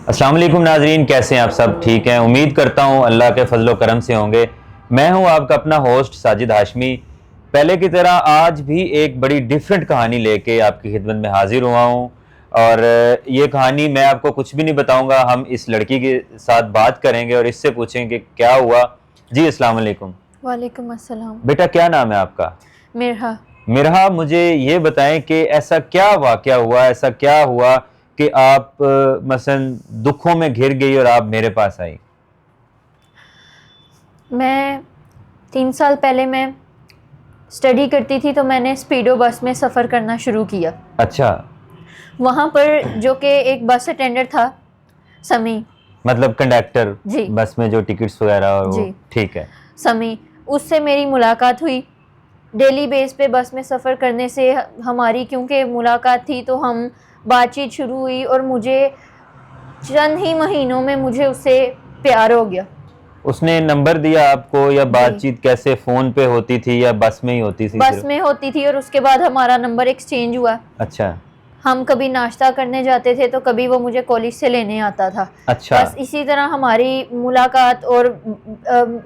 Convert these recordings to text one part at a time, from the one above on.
السلام علیکم ناظرین، کیسے ہیں آپ سب؟ ٹھیک ہیں؟ امید کرتا ہوں اللہ کے فضل و کرم سے ہوں گے۔ میں ہوں آپ کا اپنا ہوسٹ ساجد ہاشمی۔ پہلے کی طرح آج بھی ایک بڑی ڈیفرنٹ کہانی لے کے آپ کی خدمت میں حاضر ہوا ہوں، اور یہ کہانی میں آپ کو کچھ بھی نہیں بتاؤں گا، ہم اس لڑکی کے ساتھ بات کریں گے اور اس سے پوچھیں گے کیا ہوا۔ جی السلام علیکم۔ وعلیکم السلام۔ بیٹا کیا نام ہے آپ کا؟ مرحا۔ مرحا، مجھے یہ بتائیں کہ ایسا کیا واقعہ ہوا، ایسا کیا ہوا کہ آپ مثلا دکھوں میں گھر گئی اور آپ میرے پاس آئی؟ میں 3 سال پہلے میں اسٹڈی کرتی تھی تو میں نے اسپیڈو بس میں سفر کرنا شروع کیا۔ اچھا، وہاں پر جو کہ ایک بس اٹینڈر تھا، سمی، مطلب کنڈکٹر جی بس میں جو ٹکٹس وغیرہ اور وہ، جی ٹھیک ہے۔ سمی، اس سے میری ملاقات ہوئی۔ ڈیلی بیس پہ بس میں سفر کرنے سے ہماری کیونکہ ملاقات تھی تو ہم بات چیت شروع ہوئی، اور مجھے چند ہی مہینوں میں مجھے اس سے پیار ہو گیا۔ اس نے نمبر دیا آپ کو، یا بات جی، چیت کیسے فون پہ ہوتی تھی یا بس میں ہی ہوتی تھی بس صرف؟ میں ہوتی تھی، اور اس کے بعد ہمارا نمبر ایکسچینج ہوا۔ اچھا ہم کبھی ناشتہ کرنے جاتے تھے تو کبھی وہ مجھے کالج سے لینے آتا تھا۔ اچھا، بس اسی طرح ہماری ملاقات اور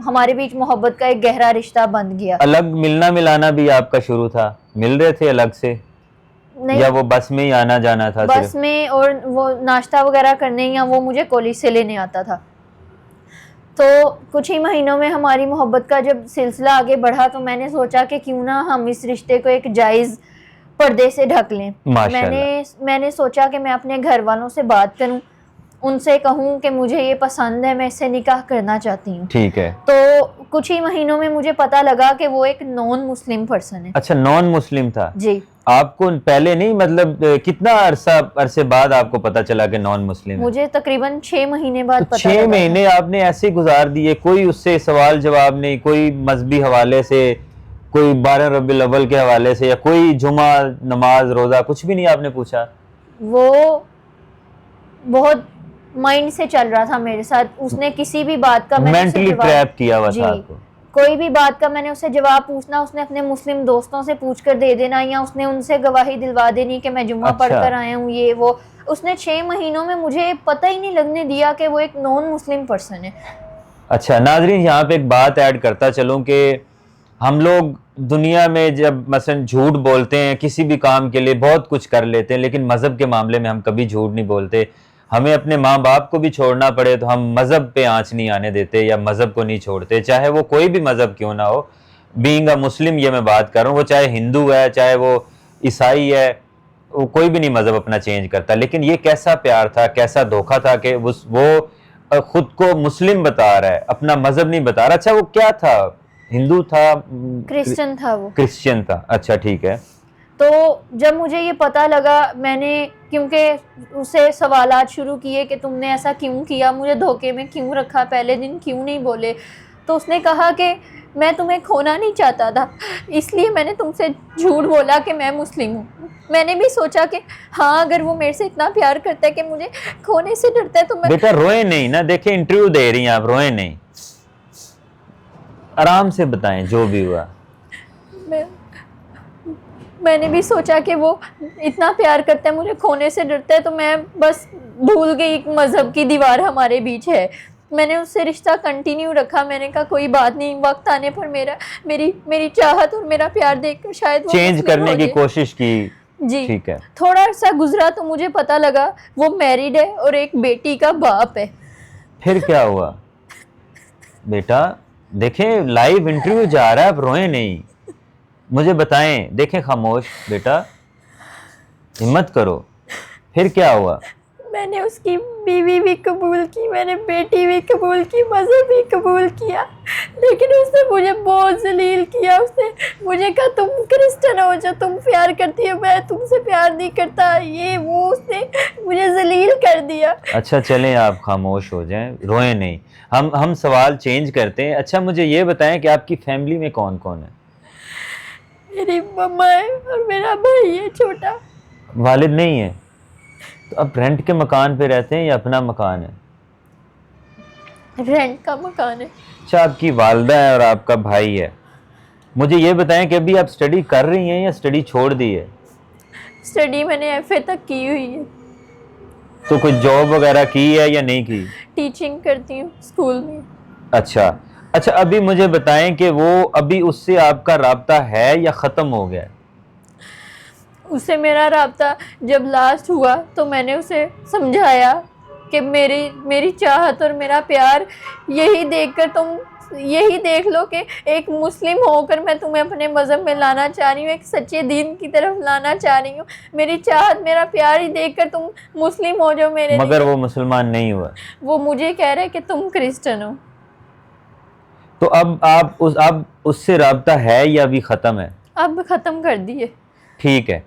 ہمارے بیچ محبت کا ایک گہرا رشتہ بن گیا۔ الگ ملنا ملانا بھی آپ کا شروع تھا؟ مل رہے تھے الگ سے یا نہیں، وہ بس میں ہی آنا جانا تھا بس صرف؟ میں، اور وہ ناشتہ وغیرہ کرنے یا وہ مجھے کالج سے لینے آتا تھا۔ تو کچھ ہی مہینوں میں ہماری محبت کا جب سلسلہ آگے بڑھا تو میں نے سوچا کہ کیوں نہ ہم اس رشتے کو ایک جائز پردے سے ڈھک لیں۔ ماشاءاللہ۔ میں نے سوچا کہ میں اپنے گھر والوں سے بات کروں، ان سے کہوں کہ مجھے یہ پسند ہے، میں اس سے نکاح کرنا چاہتی ہوں۔ ٹھیک ہے۔ تو کچھ ہی مہینوں میں مجھے پتا لگا کہ وہ ایک نان مسلم پرسن ہے۔ اچھا، نان مسلم تھا؟ جی، آپ کو پہلے نہیں، مطلب کتنا عرصے بعد آپ کو پتا چلا کہ نان مسلم ہے؟ مجھے تقریباً 6 مہینے بعد پتا لگا۔ 6 مہینے آپ نے ایسے گزار دیے، کوئی اس سے سوال جواب نہیں، کوئی مذہبی حوالے سے، کوئی 12 ربیع الاول کے حوالے سے، یا کوئی جمعہ نماز روزہ کچھ بھی نہیں آپ نے پوچھا؟ وہ بہت مائنڈ سے چل رہا تھا میرے ساتھ، اس نے کسی بھی بات کا مینٹلی ٹریپ کیا ہوا جی، تھا آپ کو؟ کوئی بھی بات کا میں نے اسے جواب پوچھنا، اس نے اپنے مسلم دوستوں سے پوچھ کر دے دینا، یا اس نے ان سے گواہی دلوا دینی کہ میں جمعہ پڑھ کر آیا ہوں، یہ وہ۔ اس نے 6 مہینوں میں مجھے پتہ ہی نہیں لگنے دیا کہ وہ ایک نان مسلم پرسن ہے۔ اچھا ناظرین، یہاں پہ ایک بات ایڈ کرتا چلوں کہ ہم لوگ دنیا میں جب مثلا جھوٹ بولتے ہیں کسی بھی کام کے لیے بہت کچھ کر لیتے ہیں، لیکن مذہب کے معاملے میں ہم کبھی جھوٹ نہیں بولتے۔ ہمیں اپنے ماں باپ کو بھی چھوڑنا پڑے تو ہم مذہب پہ آنچ نہیں آنے دیتے یا مذہب کو نہیں چھوڑتے، چاہے وہ کوئی بھی مذہب کیوں نہ ہو۔ بینگ اے مسلم یہ میں بات کر رہا ہوں، وہ چاہے ہندو ہے، چاہے وہ عیسائی ہے، وہ کوئی بھی نہیں مذہب اپنا چینج کرتا۔ لیکن یہ کیسا پیار تھا، کیسا دھوکہ تھا کہ وہ خود کو مسلم بتا رہا ہے، اپنا مذہب نہیں بتا رہا۔ اچھا وہ کیا تھا، ہندو تھا؟ کرسچن تھا وہ۔ کرسچن تھا، اچھا ٹھیک ہے۔ تو جب مجھے یہ پتا لگا، میں نے کیونکہ اسے سوالات شروع کیے کہ تم نے ایسا کیوں کیا، مجھے دھوکے میں کیوں رکھا، پہلے دن کیوں نہیں بولے، تو اس نے کہا کہ میں تمہیں کھونا نہیں چاہتا تھا، اس لیے میں نے تم سے جھوٹ بولا کہ میں مسلم ہوں۔ میں نے بھی سوچا کہ ہاں اگر وہ میرے سے اتنا پیار کرتا ہے کہ مجھے کھونے سے ڈرتا ہے تو میں… بیٹا روئے نہیں نا، دیکھیں انٹرویو دے رہی ہیں آپ، روئے نہیں، آرام سے بتائیں جو بھی ہوا۔ میں نے بھی سوچا کہ وہ اتنا پیار کرتا ہے، مجھے کھونے سے ڈرتا ہے، تو میں بس بھول گئی ایک مذہب کی دیوار ہمارے بیچ ہے۔ میں نے اس سے رشتہ کنٹینیو رکھا، میں نے کہا کوئی بات نہیں، وقت آنے پر میری چاہت اور میرا پیار دیکھ کر شاید وہ چینج مسلم کرنے ہو کی جائے۔ کوشش کی، جی، ٹھیک ہے۔ تھوڑا عرصہ گزرا تو مجھے پتا لگا وہ میریڈ ہے اور ایک بیٹی کا باپ ہے۔ پھر کیا ہوا؟ بیٹا دیکھیں لائیو انٹرویو جا رہا ہے، اب روئیں نہیں، مجھے بتائیں، دیکھیں خاموش بیٹا، ہمت کرو، پھر کیا ہوا؟ میں نے اس کی بیوی بھی قبول کی، میں نے بیٹی بھی قبول کی، مذہب بھی قبول کیا، لیکن اس نے مجھے بہت ذلیل کیا۔ اس نے مجھے کہا تم کرسچن ہو جو تم پیار کرتی ہو، میں تم سے پیار نہیں کرتا، یہ وہ، اس نے مجھے ذلیل کر دیا۔ اچھا چلیں آپ خاموش ہو جائیں، روئیں نہیں، ہم سوال چینج کرتے ہیں۔ اچھا مجھے یہ بتائیں کہ آپ کی فیملی میں کون کون ہے؟ میری مما ہے اور میرا بھائی ہے چھوٹا۔ والد نہیں ہے؟ تو اب رینٹ کے مکان پہ رہتے ہیں یا اپنا مکان ہے؟ رینٹ کا مکان ہے۔ اچھا آپ کی والدہ ہے اور آپ کا بھائی ہے۔ مجھے یہ بتائیں کہ ابھی آپ سٹڈی کر رہی ہیں یا سٹڈی چھوڑ دی ہے؟ اسٹڈی میں نے ایف اے تک کی ہوئی ہے۔ تو کوئی جاب وغیرہ کی ہے یا نہیں کی؟ ٹیچنگ کرتی ہوں اسکول میں. اچھا اچھا، ابھی مجھے بتائیں کہ وہ ابھی اس سے آپ کا رابطہ ہے یا ختم ہو گیا ہے؟ اس سے میرا رابطہ جب لاسٹ ہوا تو میں نے اسے سمجھایا کہ میری چاہت اور میرا پیار یہی دیکھ لو کہ ایک مسلم ہو کر میں تمہیں اپنے مذہب میں لانا چاہ رہی ہوں، ایک سچے دین کی طرف لانا چاہ رہی ہوں. میری چاہت میرا پیار ہی دیکھ کر تم مسلم ہو جو میرے مگر لیے. وہ مسلمان نہیں ہوا. وہ مجھے کہہ رہے کہ تم کرسچن ہو. تو اب آپ اس سے رابطہ ہے یا ابھی ختم ہے؟ اب ختم کر دیے. ٹھیک ہے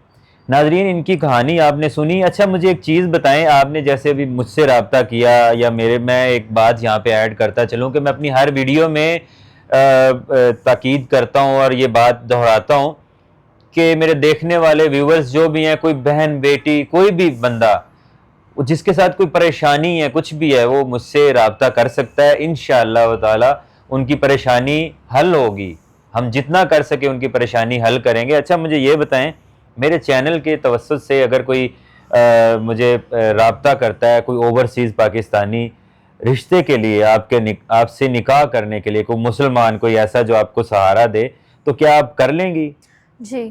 ناظرین، ان کی کہانی آپ نے سنی. اچھا مجھے ایک چیز بتائیں، آپ نے جیسے ابھی مجھ سے رابطہ کیا یا میں ایک بات یہاں پہ ایڈ کرتا چلوں کہ میں اپنی ہر ویڈیو میں تاکید کرتا ہوں اور یہ بات دہراتا ہوں کہ میرے دیکھنے والے ویورز جو بھی ہیں، کوئی بہن بیٹی کوئی بھی بندہ جس کے ساتھ کوئی پریشانی ہے کچھ بھی ہے، وہ مجھ سے رابطہ کر سکتا ہے. انشاءاللہ تعالی ان کی پریشانی حل ہوگی، ہم جتنا کر سکے ان کی پریشانی حل کریں گے. اچھا مجھے یہ بتائیں، میرے چینل کے توسط سے اگر کوئی مجھے رابطہ کرتا ہے، کوئی اوورسیز پاکستانی رشتے کے لیے آپ سے نکاح کرنے کے لیے، کوئی مسلمان کوئی ایسا جو آپ کو سہارا دے، تو کیا آپ کر لیں گی؟ جی.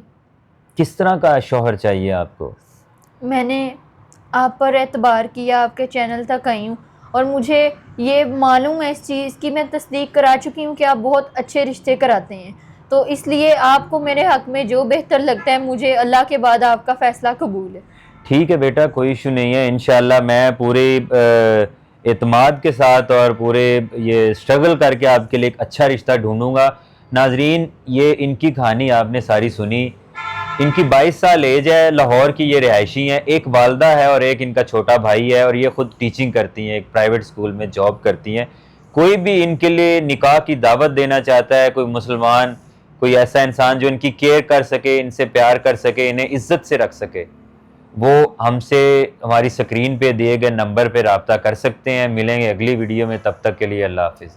کس طرح کا شوہر چاہیے آپ کو؟ میں نے آپ پر اعتبار کیا، آپ کے چینل تک آئی ہوں اور مجھے یہ معلوم ہے اس چیز کی، میں تصدیق کرا چکی ہوں کہ آپ بہت اچھے رشتے کراتے ہیں. تو اس لیے آپ کو میرے حق میں جو بہتر لگتا ہے، مجھے اللہ کے بعد آپ کا فیصلہ قبول ہے. ٹھیک ہے بیٹا، کوئی ایشو نہیں ہے. انشاءاللہ میں پورے اعتماد کے ساتھ اور پورے یہ اسٹرگل کر کے آپ کے لیے ایک اچھا رشتہ ڈھونڈوں گا. ناظرین، یہ ان کی کہانی آپ نے ساری سنی. ان کی 22 سال ایج ہے، لاہور کی یہ رہائشی ہیں. ایک والدہ ہے اور ایک ان کا چھوٹا بھائی ہے، اور یہ خود ٹیچنگ کرتی ہیں، ایک پرائیویٹ اسکول میں جاب کرتی ہیں. کوئی بھی ان کے لیے نکاح کی دعوت دینا چاہتا ہے، کوئی مسلمان، کوئی ایسا انسان جو ان کی کیئر کر سکے، ان سے پیار کر سکے، انہیں عزت سے رکھ سکے، وہ ہم سے ہماری سکرین پہ دیے گئے نمبر پہ رابطہ کر سکتے ہیں. ملیں گے اگلی ویڈیو میں، تب تک کے لیے اللہ حافظ.